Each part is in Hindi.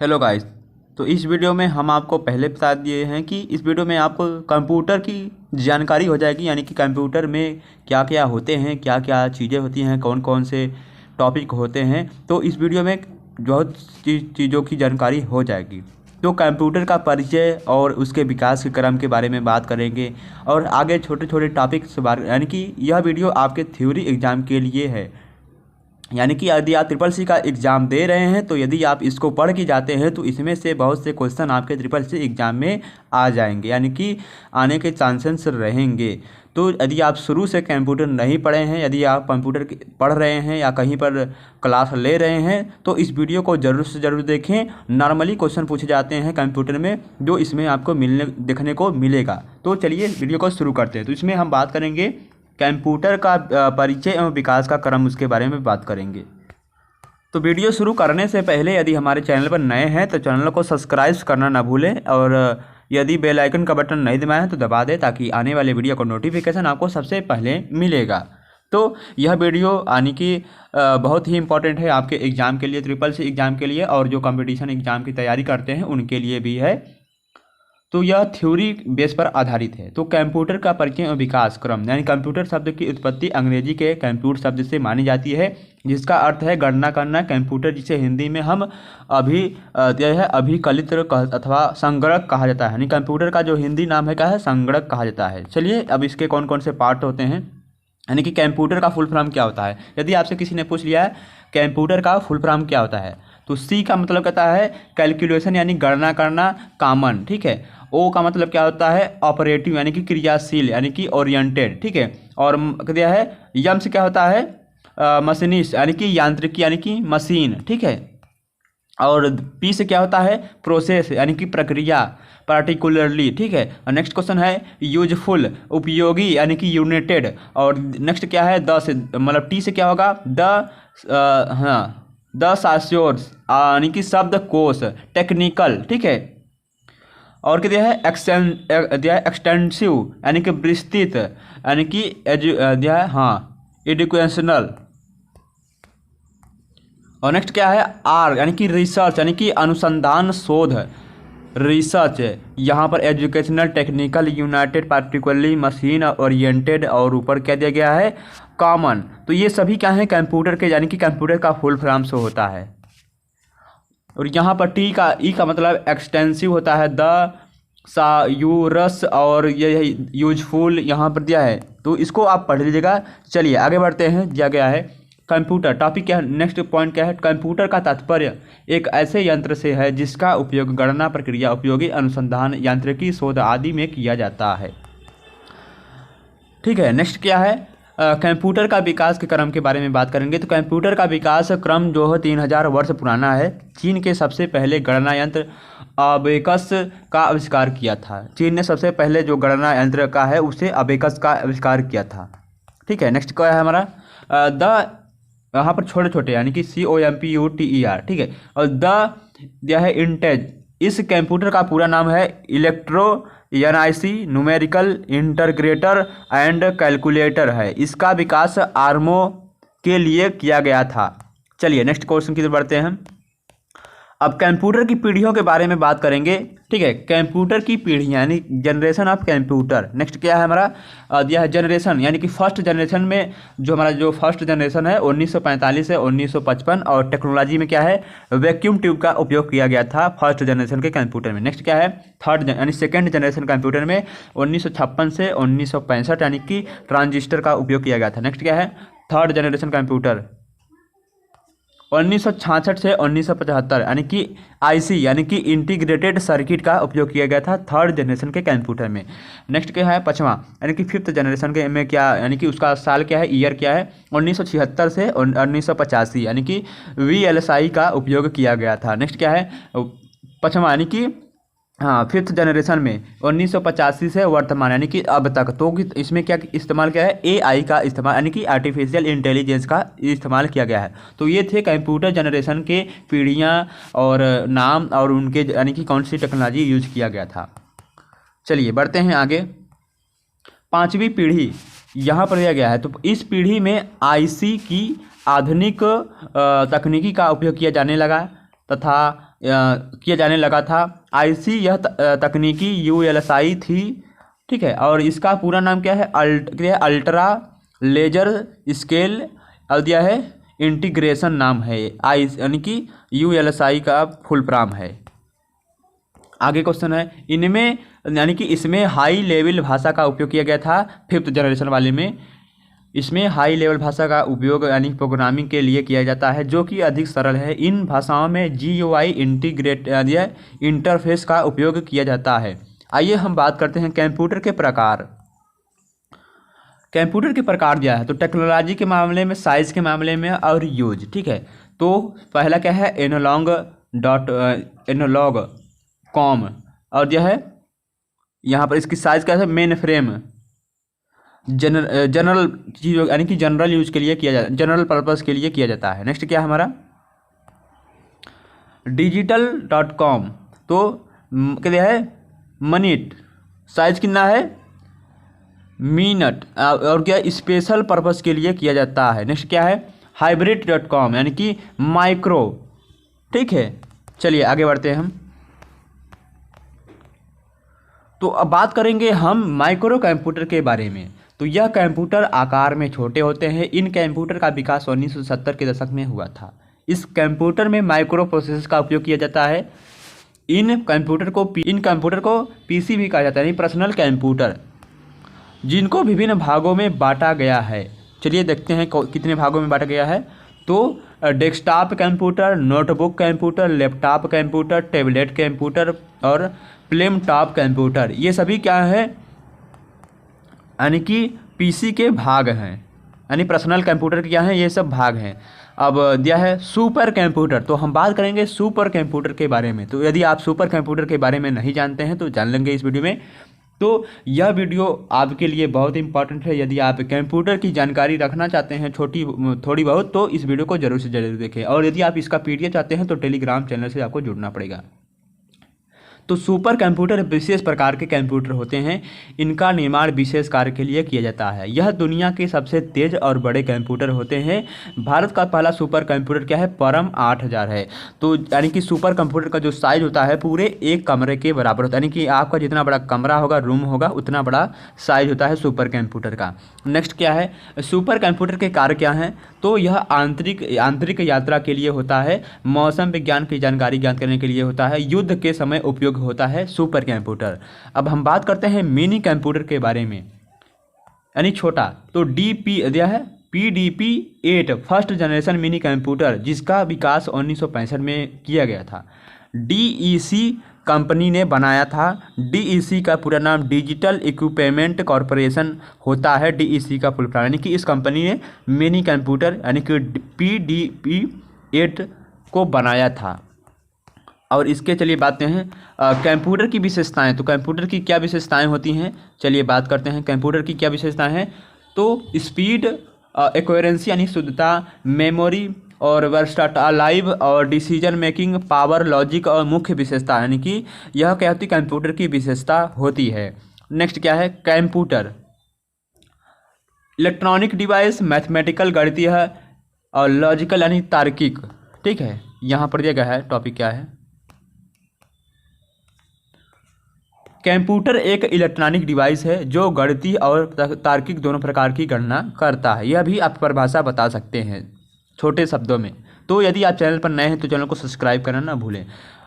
Hello guys. तो इस वीडियो में हम आपको पहले बता दिए हैं कि इस वीडियो में आपको कंप्यूटर की जानकारी हो जाएगी, यानी कि कंप्यूटर में क्या क्या होते हैं, क्या क्या चीज़ें होती हैं, कौन कौन से टॉपिक होते हैं। तो इस वीडियो में बहुत चीज़ों की जानकारी हो जाएगी। तो कंप्यूटर का परिचय और उसके विकास के क्रम के बारे में बात करेंगे और आगे छोटे छोटे टॉपिक्स बारे, यानी कि यह वीडियो आपके थ्योरी एग्ज़ाम के लिए है। यानी कि यदि आप ट्रिपल सी का एग्ज़ाम दे रहे हैं तो यदि आप इसको पढ़ के जाते हैं तो इसमें से बहुत से क्वेश्चन आपके ट्रिपल सी एग्ज़ाम में आ जाएंगे, यानी कि आने के चांसेस रहेंगे। तो यदि आप शुरू से कंप्यूटर नहीं पढ़े हैं, यदि आप कंप्यूटर पढ़ रहे हैं या कहीं पर क्लास ले रहे हैं तो इस वीडियो को ज़रूर से ज़रूर देखें। नॉर्मली क्वेश्चन पूछे जाते हैं कंप्यूटर में जो इसमें आपको देखने को मिलेगा। तो चलिए वीडियो को शुरू करते हैं। तो इसमें हम बात करेंगे कंप्यूटर का परिचय एवं विकास का क्रम, उसके बारे में बात करेंगे। तो वीडियो शुरू करने से पहले यदि हमारे चैनल पर नए हैं तो चैनल को सब्सक्राइब करना ना भूलें और यदि बेल आइकन का बटन नहीं दबाया है तो दबा दें ताकि आने वाले वीडियो का नोटिफिकेशन आपको सबसे पहले मिलेगा। तो यह वीडियो आने की बहुत ही इंपॉर्टेंट है आपके एग्ज़ाम के लिए, ट्रिपल सी एग्ज़ाम के लिए और जो कंपटीशन एग्ज़ाम की तैयारी करते हैं उनके लिए भी है। तो यह थ्योरी बेस पर आधारित है। तो कंप्यूटर का परिचय और विकास क्रम, यानी कंप्यूटर शब्द की उत्पत्ति अंग्रेजी के कंप्यूट शब्द से मानी जाती है जिसका अर्थ है गणना करना। कंप्यूटर जिसे हिंदी में हम अभिकलित अथवा संगणक कहा जाता है, यानी कंप्यूटर का जो हिंदी नाम है क्या है, संगणक कहा जाता है। चलिए अब इसके कौन कौन से पार्ट होते हैं, यानी कि कंप्यूटर का फुल फॉर्म क्या होता है। यदि आपसे किसी ने पूछ लिया है कंप्यूटर का फुल फॉर्म क्या होता है तो सी का मतलब कहता है कैलकुलेशन यानी गणना करना, कॉमन, ठीक है। ओ का मतलब क्या होता है ऑपरेटिव यानी कि क्रियाशील यानी कि ओरिएंटेड, ठीक है। और दिया है यम से क्या होता है मशीनिस्ट यानी कि यांत्रिकी यानी कि मशीन, ठीक है। और पी से क्या होता है प्रोसेस यानी कि प्रक्रिया, पार्टिकुलरली, ठीक है। और नेक्स्ट क्वेश्चन है यूजफुल उपयोगी यानी कि यूनाइटेड। और नेक्स्ट क्या है द से मतलब टी से क्या होगा द सास्योर्स यानी कि शब्द कोश, टेक्निकल, ठीक है। और क्या दिया है एक्सटेंसिव यानी कि विस्तृत यानी कि दिया है एजुकेशनल। और नेक्स्ट क्या है आर यानी कि रिसर्च यानी कि अनुसंधान शोध, रिसर्च। यहाँ पर educational, technical, United, particularly, machine oriented और ऊपर क्या दिया गया है कॉमन। तो ये सभी क्या है कंप्यूटर के, यानी कि कंप्यूटर का फुल फॉर्म शो होता है। और यहाँ पर ई का मतलब एक्सटेंसिव होता है, द सायूरस, और ये यूजफुल यहाँ पर दिया है तो इसको आप पढ़ लीजिएगा। चलिए आगे बढ़ते हैं। दिया गया है कंप्यूटर टॉपिक क्या है, नेक्स्ट पॉइंट क्या है, कंप्यूटर का तात्पर्य एक ऐसे यंत्र से है जिसका उपयोग गणना, प्रक्रिया, उपयोगी अनुसंधान, यांत्रिकी शोध आदि में किया जाता है, ठीक है। नेक्स्ट क्या है कंप्यूटर का विकास के क्रम के बारे में बात करेंगे। तो कंप्यूटर का विकास क्रम जो है 3000 वर्ष पुराना है। चीन के सबसे पहले गणना यंत्र अबेकस का आविष्कार किया था। चीन ने सबसे पहले जो गणना यंत्र का है उसे अबेकस का आविष्कार किया था, ठीक है। नेक्स्ट क्या है हमारा यहाँ पर छोटे छोटे यानी कि COMPUTER, ठीक है। और द दिया है इंटेज। इस कंप्यूटर का पूरा नाम है electro NIC numerical integrator and calculator है। इसका विकास आर्मो के लिए किया गया था। चलिए नेक्स्ट क्वेश्चन की तरफ बढ़ते हैं। अब कंप्यूटर की पीढ़ियों के बारे में बात करेंगे, ठीक है। कंप्यूटर की पीढ़ियाँ यानी जनरेशन ऑफ कंप्यूटर। नेक्स्ट क्या है हमारा दिया है जनरेशन, यानी कि फर्स्ट जनरेशन में जो फर्स्ट जनरेशन है 1945 से 1955। और टेक्नोलॉजी में क्या है वैक्यूम ट्यूब का उपयोग किया गया था फर्स्ट जनरेशन के कंप्यूटर में। नेक्स्ट क्या है थर्ड यानी सेकेंड जनरेशन कंप्यूटर में 1956 से 1965 यानी कि ट्रांजिस्टर का उपयोग किया गया था। नेक्स्ट क्या है थर्ड जनरेशन कंप्यूटर 1966 से 1975 यानी कि IC यानी कि इंटीग्रेटेड सर्किट का उपयोग किया गया था थर्ड जनरेशन के कंप्यूटर में। नेक्स्ट क्या है पाँचवा यानी कि फिफ्थ जनरेशन के में क्या यानी कि उसका साल क्या है ईयर क्या है 1976 से 1985 यानी कि VLSI का उपयोग किया गया था। नेक्स्ट क्या है पाँचवा यानी कि फिफ्थ जनरेशन में 1985 से वर्तमान यानी कि अब तक। तो इसमें क्या इस्तेमाल किया है AI का इस्तेमाल यानी कि आर्टिफिशियल इंटेलिजेंस का इस्तेमाल किया गया है। तो ये थे कंप्यूटर जनरेशन के पीढ़ियाँ और नाम और उनके यानी कि कौन सी टेक्नोलॉजी यूज किया गया था। चलिए बढ़ते हैं आगे। पाँचवीं पीढ़ी यहाँ पर दिया गया है। तो इस पीढ़ी में IC की आधुनिक तकनीकी का उपयोग किया जाने लगा तथा किया जाने लगा था। आईसी यह तकनीकी यूएलएसआई थी, ठीक है। और इसका पूरा नाम क्या है, अल्ट्रा लेजर स्केल और दिया है इंटीग्रेशन नाम है, आई यानी कि यूएलएसआई का फुल फॉर्म है। आगे क्वेश्चन है, इनमें यानी कि इसमें हाई लेवल भाषा का उपयोग किया गया था 5th जनरेशन वाले में। इसमें हाई लेवल भाषा का उपयोग यानी प्रोग्रामिंग के लिए किया जाता है जो कि अधिक सरल है। इन भाषाओं में GUI इंटीग्रेट इंटरफेस का उपयोग किया जाता है। आइए हम बात करते हैं कंप्यूटर के प्रकार। कंप्यूटर के प्रकार दिया है तो टेक्नोलॉजी के मामले में, साइज के मामले में और यूज, ठीक है। तो पहला क्या है, एनालॉग कॉम, और यह है यहाँ पर इसकी साइज क्या है, मेन फ्रेम, जनरल चीज यानी कि जनरल यूज के लिए किया जाता है, जनरल पर्पस के लिए किया जाता है। नेक्स्ट क्या है हमारा digital.com, तो क्या है मिनट, साइज कितना है मिनट, और क्या स्पेशल पर्पस के लिए किया जाता है। नेक्स्ट क्या है hybrid.com यानी कि माइक्रो, ठीक है। चलिए आगे बढ़ते हैं हम। तो अब बात करेंगे हम माइक्रो कंप्यूटर के बारे में। तो यह कंप्यूटर आकार में छोटे होते हैं। इन कंप्यूटर का विकास 1970 के दशक में हुआ था। इस कंप्यूटर में माइक्रो प्रोसेसर का उपयोग किया जाता है। इन कंप्यूटर को पीसी भी कहा जाता है, यानी पर्सनल कंप्यूटर, जिनको विभिन्न भागों में बांटा गया है। चलिए देखते हैं कितने भागों में बांटा गया है। तो desktop computer, notebook computer, laptop computer, tablet computer और प्लेटॉप कंप्यूटर, ये सभी क्या है यानी कि पीसी के भाग हैं, यानी पर्सनल कंप्यूटर के क्या हैं, ये सब भाग हैं। अब दिया है सुपर कंप्यूटर, तो हम बात करेंगे सुपर कंप्यूटर के बारे में। तो यदि आप सुपर कंप्यूटर के बारे में नहीं जानते हैं तो जान लेंगे इस वीडियो में। तो यह वीडियो आपके लिए बहुत इंपॉर्टेंट है। यदि आप कंप्यूटर की जानकारी रखना चाहते हैं थोड़ी बहुत, तो इस वीडियो को जरूर से जरूर देखें। और यदि आप इसका PDF चाहते हैं तो टेलीग्राम चैनल से आपको जुड़ना पड़ेगा। तो सुपर कंप्यूटर विशेष प्रकार के कंप्यूटर होते हैं। इनका निर्माण विशेष कार्य के लिए किया जाता है। यह दुनिया के सबसे तेज और बड़े कंप्यूटर होते हैं। भारत का पहला सुपर कंप्यूटर क्या है, परम 8000 है। तो यानी कि सुपर कंप्यूटर का जो साइज होता है पूरे एक कमरे के बराबर होता है, यानी कि आपका जितना बड़ा कमरा होगा, रूम होगा, उतना बड़ा साइज होता है सुपर कंप्यूटर का। नेक्स्ट क्या है, सुपर कंप्यूटर के कार्य क्या हैं, तो यह आंतरिक यात्रा के लिए होता है, मौसम विज्ञान की जानकारी ज्ञात करने के लिए होता है, युद्ध के समय उपयोग होता है सुपर कंप्यूटर। अब हम बात करते हैं मिनी कंप्यूटर के बारे में, यानी छोटा। तो DP दिया है PDP-8 first generation mini computer, जिसका विकास 1965 में किया गया था। DEC कंपनी ने बनाया था। DEC का पूरा नाम डिजिटल इक्विपमेंट कॉरपोरेशन होता है। DEC का फुल फॉर्म, यानी कि इस कंपनी ने मिनी कंप्यूटर यानी कि PDP-8 को बनाया था। और इसके चलिए बात करते हैं कंप्यूटर की विशेषताएं। तो कंप्यूटर की क्या विशेषताएं होती हैं, चलिए बात करते हैं कंप्यूटर की क्या विशेषताएं हैं। तो स्पीड, एक्यूरेंसी यानी शुद्धता, मेमोरी और वर्सटाइल और डिसीजन मेकिंग, पावर, लॉजिक और मुख्य विशेषता, यानी कि यह क्या होती है कंप्यूटर की विशेषता होती है। नेक्स्ट क्या है, कंप्यूटर इलेक्ट्रॉनिक डिवाइस, मैथमेटिकल गणितीय है और लॉजिकल यानी तार्किक, ठीक है। यहाँ पर दिया गया है टॉपिक क्या है, कंप्यूटर एक इलेक्ट्रॉनिक डिवाइस है जो गणितीय और तार्किक दोनों प्रकार की गणना करता है। यह भी आप परिभाषा बता सकते हैं छोटे शब्दों में। तो यदि आप चैनल पर नए हैं तो चैनल को सब्सक्राइब करना ना भूलें।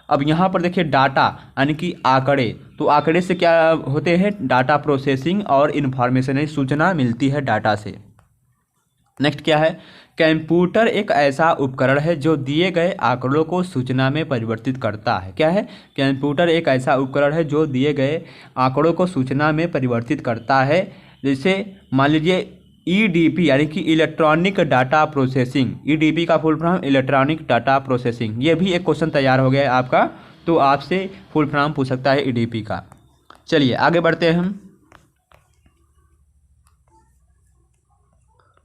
अब यहाँ पर देखिए डाटा यानी कि आंकड़े। तो आंकड़े से क्या होते हैं, डाटा प्रोसेसिंग और इन्फॉर्मेशन यानी सूचना मिलती है डाटा से। नेक्स्ट क्या है, कंप्यूटर एक ऐसा उपकरण है जो दिए गए आंकड़ों को सूचना में परिवर्तित करता है। क्या है, कंप्यूटर एक ऐसा उपकरण है जो दिए गए आंकड़ों को सूचना में परिवर्तित करता है। जैसे मान लीजिए EDP यानी कि इलेक्ट्रॉनिक डाटा प्रोसेसिंग, EDP का full form electronic data processing. ये भी एक क्वेश्चन तैयार हो गया है आपका, तो आपसे फुल फॉर्म पूछ सकता है EDP का। चलिए आगे बढ़ते हैं हम।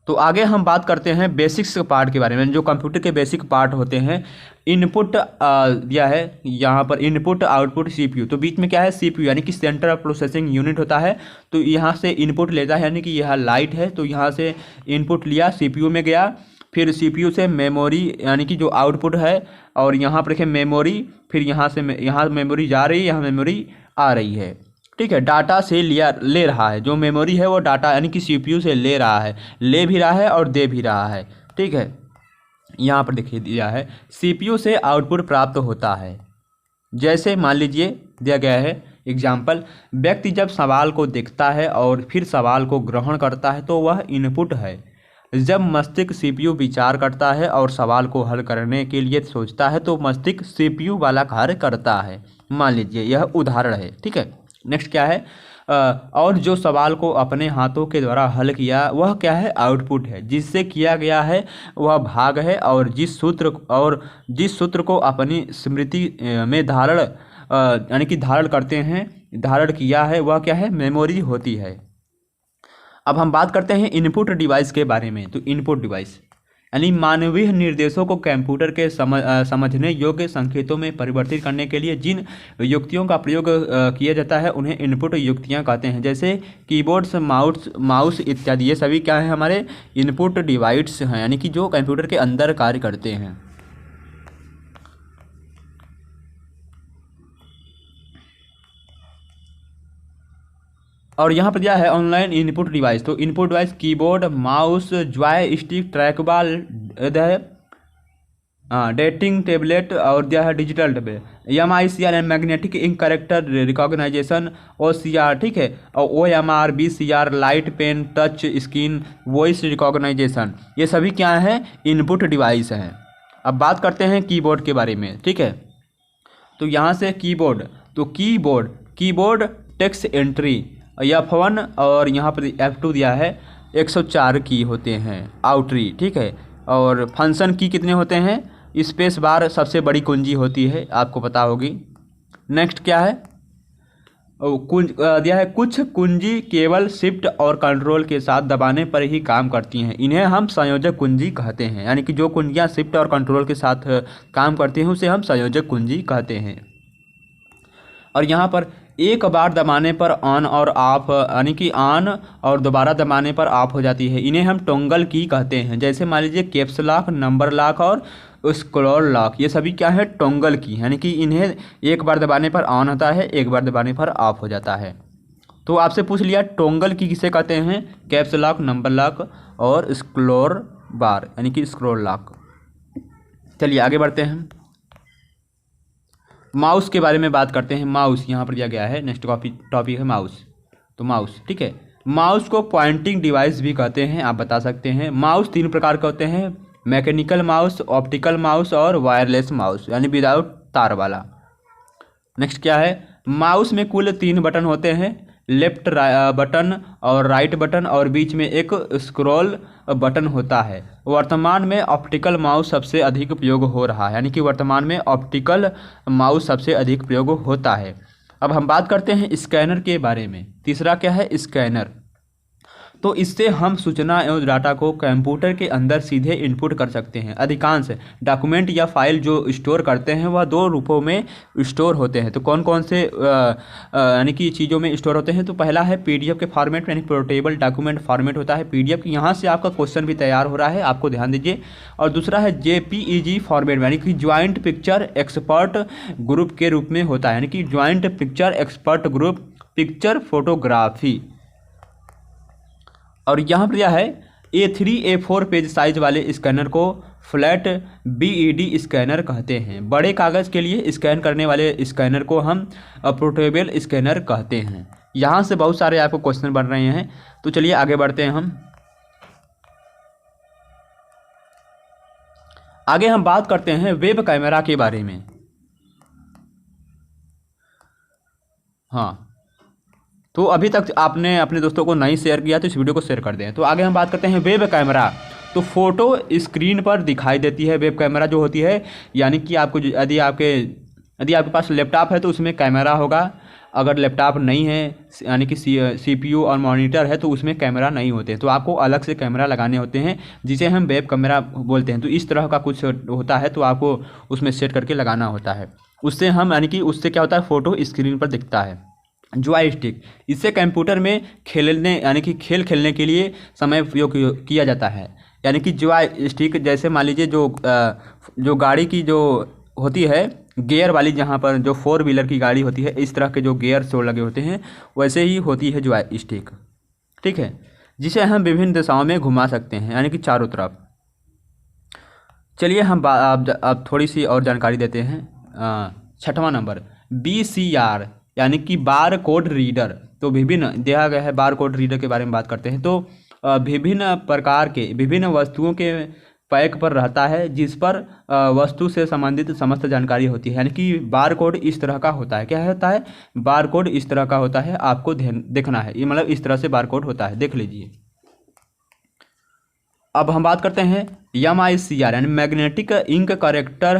तो आगे हम बात करते हैं बेसिक्स पार्ट के बारे में, जो कंप्यूटर के बेसिक पार्ट होते हैं। इनपुट दिया है यहाँ पर, इनपुट आउटपुट CPU। तो बीच में क्या है, CPU यानी कि सेंटर ऑफ प्रोसेसिंग यूनिट होता है। तो यहाँ से इनपुट लेता है, यानी कि यह लाइट है, तो यहाँ से इनपुट लिया, CPU में गया, फिर सीपीयू से मेमोरी यानी कि जो आउटपुट है, और यहाँ पर देखिए मेमोरी, फिर यहाँ से यहाँ मेमोरी जा रही है, यहाँ मेमोरी आ रही है। ठीक है, डाटा से ले रहा है, जो मेमोरी है वो डाटा यानी कि सीपीयू से ले रहा है, ले भी रहा है और दे भी रहा है। ठीक है, यहाँ पर देखिए दिया है सीपीयू से आउटपुट प्राप्त होता है। जैसे मान लीजिए दिया गया है एग्जाम्पल, व्यक्ति जब सवाल को देखता है और फिर सवाल को ग्रहण करता है तो वह इनपुट है। जब मस्तिष्क सीपीयू विचार करता है और सवाल को हल करने के लिए सोचता है तो मस्तिष्क सीपीयू वाला कार्य करता है। मान लीजिए यह उदाहरण है। ठीक है, नेक्स्ट क्या है, और जो सवाल को अपने हाथों के द्वारा हल किया वह क्या है, आउटपुट है। जिससे किया गया है वह भाग है, और जिस सूत्र को अपनी स्मृति में धारण यानी कि धारण करते हैं, धारण किया है, वह क्या है, मेमोरी होती है। अब हम बात करते हैं इनपुट डिवाइस के बारे में। तो इनपुट डिवाइस यानी मानवीय निर्देशों को कंप्यूटर के समझने योग्य संकेतों में परिवर्तित करने के लिए जिन युक्तियों का प्रयोग किया जाता है उन्हें इनपुट युक्तियां कहते हैं। जैसे कीबोर्ड्स, माउस इत्यादि, ये सभी क्या है, हमारे इनपुट डिवाइस हैं, यानी कि जो कंप्यूटर के अंदर कार्य करते हैं। और यहाँ पर दिया है ऑनलाइन इनपुट डिवाइस। तो input device keyboard, mouse, joystick, trackball, dating tablet, और दिया है digital tablet, MICR magnetic ink character recognition, OCR, ठीक है, और OMR, BCR, light pen, touch screen, voice recognition, ये सभी क्या है, इनपुट डिवाइस हैं। अब बात करते हैं कीबोर्ड के बारे में। ठीक है, तो यहाँ से कीबोर्ड, तो कीबोर्ड टेक्स्ट एंट्री F1 और यहाँ पर F2 दिया है, 104 की होते हैं आउटरी। ठीक है, और फंक्शन की कितने होते हैं, स्पेस बार सबसे बड़ी कुंजी होती है, आपको पता होगी। नेक्स्ट क्या है, दिया है कुछ कुंजी केवल शिफ्ट और कंट्रोल के साथ दबाने पर ही काम करती हैं, इन्हें हम संयोजक कुंजी कहते हैं। यानी कि जो कुंजियाँ शिफ्ट और कंट्रोल के साथ काम करती हैं उसे हम संयोजक कुंजी कहते हैं। और यहाँ पर एक बार दबाने पर ऑन और ऑफ, यानी कि ऑन और दोबारा दबाने पर ऑफ हो जाती है, इन्हें हम टोंगल की कहते हैं। जैसे मान लीजिए कैप्स लॉक, नंबर लॉक और स्क्रॉल लॉक, ये सभी क्या है, टोंगल की, यानी कि इन्हें एक बार दबाने पर ऑन होता है, एक बार दबाने पर ऑफ हो जाता है। तो आपसे पूछ लिया टोंगल की किसे कहते हैं, कैप्स लॉक, नंबर लॉक और स्क्रॉल बार यानी कि स्क्रॉल लॉक। चलिए आगे बढ़ते हैं, माउस के बारे में बात करते हैं। माउस यहाँ पर दिया गया है, नेक्स्ट टॉपिक है माउस। तो माउस, ठीक है, माउस को पॉइंटिंग डिवाइस भी कहते हैं, आप बता सकते हैं। माउस 3 प्रकार के होते हैं, मैकेनिकल माउस, ऑप्टिकल माउस और वायरलेस माउस, यानी विदाउट तार वाला। नेक्स्ट क्या है, माउस में कुल 3 बटन होते हैं, लेफ्ट बटन और राइट बटन, और बीच में एक स्क्रॉल बटन होता है। वर्तमान में ऑप्टिकल माउस सबसे अधिक प्रयोग हो रहा है, यानी कि वर्तमान में ऑप्टिकल माउस सबसे अधिक प्रयोग होता है। अब हम बात करते हैं स्कैनर के बारे में। तीसरा क्या है, स्कैनर। तो इससे हम सूचना एवं डाटा को कंप्यूटर के अंदर सीधे इनपुट कर सकते हैं। अधिकांश डॉक्यूमेंट या फाइल जो स्टोर करते हैं वह 2 रूपों में स्टोर होते हैं। तो कौन कौन से यानी कि चीज़ों में स्टोर होते हैं, तो पहला है PDF के फॉर्मेट, यानी पोर्टेबल डॉक्यूमेंट फॉर्मेट होता है PDF। यहाँ से आपका क्वेश्चन भी तैयार हो रहा है, आपको ध्यान दीजिए। और दूसरा है JPEG फॉर्मेट, यानी कि ज्वाइंट पिक्चर एक्सपर्ट ग्रुप के रूप में होता है, यानी कि joint picture expert group, picture photography. और यहाँ पर दिया है A3 A4 पेज साइज वाले स्कैनर को फ्लैट BED स्कैनर कहते हैं। बड़े कागज़ के लिए स्कैन करने वाले स्कैनर को हम पोर्टेबल स्कैनर कहते हैं। यहाँ से बहुत सारे आपको क्वेश्चन बन रहे हैं, तो चलिए आगे बढ़ते हैं। आगे हम बात करते हैं वेब कैमरा के बारे में। हाँ, तो अभी तक आपने अपने दोस्तों को नहीं शेयर किया तो इस वीडियो को शेयर कर दें। तो आगे हम बात करते हैं वेब कैमरा। तो फोटो स्क्रीन पर दिखाई देती है वेब कैमरा जो होती है, यानी कि आपको यदि आपके पास लैपटॉप है तो उसमें कैमरा होगा, अगर लैपटॉप नहीं है यानी कि CPU और मॉनिटर है तो उसमें कैमरा नहीं होते, तो आपको अलग से कैमरा लगाने होते हैं जिसे हम वेब कैमरा बोलते हैं। तो इस तरह का कुछ होता है, तो आपको उसमें सेट करके लगाना होता है। उससे हम यानी कि उससे क्या होता है, फ़ोटो स्क्रीन पर दिखता है। जॉयस्टिक, इससे कंप्यूटर में खेलने यानी कि खेल खेलने के लिए समय उपयोग किया जाता है। यानी कि जॉय स्टिक, जैसे मान लीजिए जो गाड़ी की जो होती है गियर वाली, जहाँ पर जो 4 व्हीलर की गाड़ी होती है इस तरह के जो गियर शो लगे होते हैं वैसे ही होती है जॉय स्टिक, ठीक है, जिसे हम विभिन्न दिशाओं में घुमा सकते हैं यानी कि चारों तरफ। चलिए हम अब थोड़ी सी और जानकारी देते हैं। 6वां नंबर BCR यानी कि बार कोड रीडर। तो विभिन्न दिया गया है, बार कोड रीडर के बारे में बात करते हैं। तो विभिन्न प्रकार के विभिन्न वस्तुओं के पैक पर रहता है जिस पर वस्तु से संबंधित समस्त जानकारी होती है, यानी कि बार कोड इस तरह का होता है। क्या होता है? बार कोड इस तरह का होता है, आपको देखना है, ये मतलब इस तरह से बार कोड होता है, देख लीजिए। अब हम बात करते हैं MICR यानी मैग्नेटिक इंक करेक्टर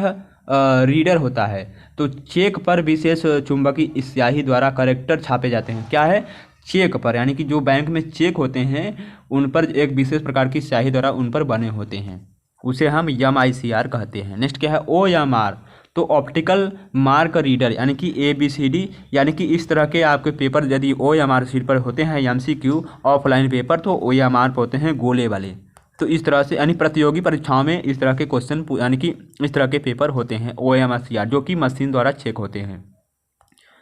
रीडर होता है। तो चेक पर विशेष चुंबकीय स्याही द्वारा करेक्टर छापे जाते हैं। क्या है? चेक पर, यानी कि जो बैंक में चेक होते हैं उन पर एक विशेष प्रकार की स्याही द्वारा उन पर बने होते हैं, उसे हम MICR कहते हैं। नेक्स्ट क्या है? OMR। तो ऑप्टिकल मार्क रीडर यानी कि ABCD, यानी कि इस तरह के आपके पेपर यदि OMR शीट पर होते हैं MCQ ऑफलाइन पेपर, तो OMR पर होते हैं गोले वाले। तो इस तरह से यानी प्रतियोगी परीक्षाओं में इस तरह के क्वेश्चन यानी कि इस तरह के पेपर होते हैं OMR जो कि मशीन द्वारा चेक होते हैं।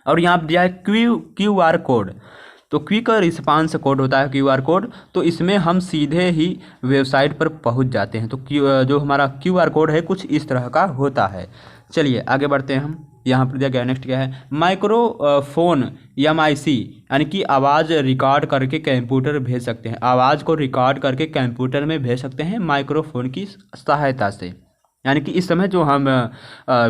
और यहाँ पर दिया है QR कोड। तो क्विक रिस्पांस कोड होता है QR कोड। तो इसमें हम सीधे ही वेबसाइट पर पहुँच जाते हैं। तो जो हमारा QR कोड है कुछ इस तरह का होता है। चलिए आगे बढ़ते हैं हम। यहाँ पर दिया गया नेक्स्ट क्या है? माइक्रोफोन MIC यानी कि आवाज़ रिकॉर्ड करके कंप्यूटर भेज सकते हैं। आवाज़ को रिकॉर्ड करके कंप्यूटर में भेज सकते हैं माइक्रोफोन की सहायता से, यानी कि इस समय जो हम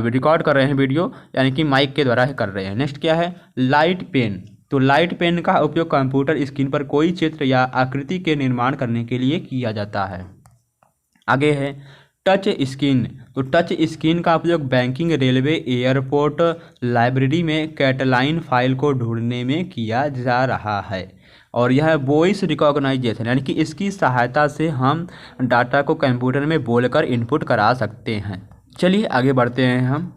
रिकॉर्ड कर रहे हैं वीडियो, यानी कि माइक के द्वारा कर रहे हैं। नेक्स्ट क्या है? Light pen. तो लाइट पेन का उपयोग कंप्यूटर स्क्रीन पर कोई चित्र या आकृति के निर्माण करने के लिए किया जाता है। आगे है टच स्क्रीन। तो टच स्क्रीन का उपयोग बैंकिंग, रेलवे, एयरपोर्ट, लाइब्रेरी में कैटलाइन फाइल को ढूंढने में किया जा रहा है। और यह वॉइस रिकॉग्नाइजेशन यानी कि इसकी सहायता से हम डाटा को कंप्यूटर में बोलकर इनपुट करा सकते हैं। चलिए आगे बढ़ते हैं हम।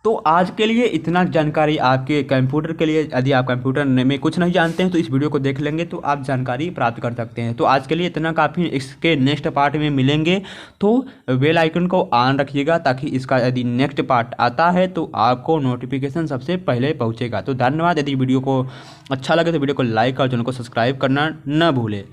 तो आज के लिए इतना जानकारी आपके कंप्यूटर के लिए, यदि आप कंप्यूटर में कुछ नहीं जानते हैं तो इस वीडियो को देख लेंगे तो आप जानकारी प्राप्त कर सकते हैं। तो आज के लिए इतना काफ़ी। इसके नेक्स्ट पार्ट में मिलेंगे तो बेल आइकन को ऑन रखिएगा ताकि इसका यदि नेक्स्ट पार्ट आता है तो आपको नोटिफिकेशन सबसे पहले पहुँचेगा। तो धन्यवाद। यदि वीडियो को अच्छा लगे तो वीडियो को लाइक और चैनल को सब्सक्राइब करना न भूलें।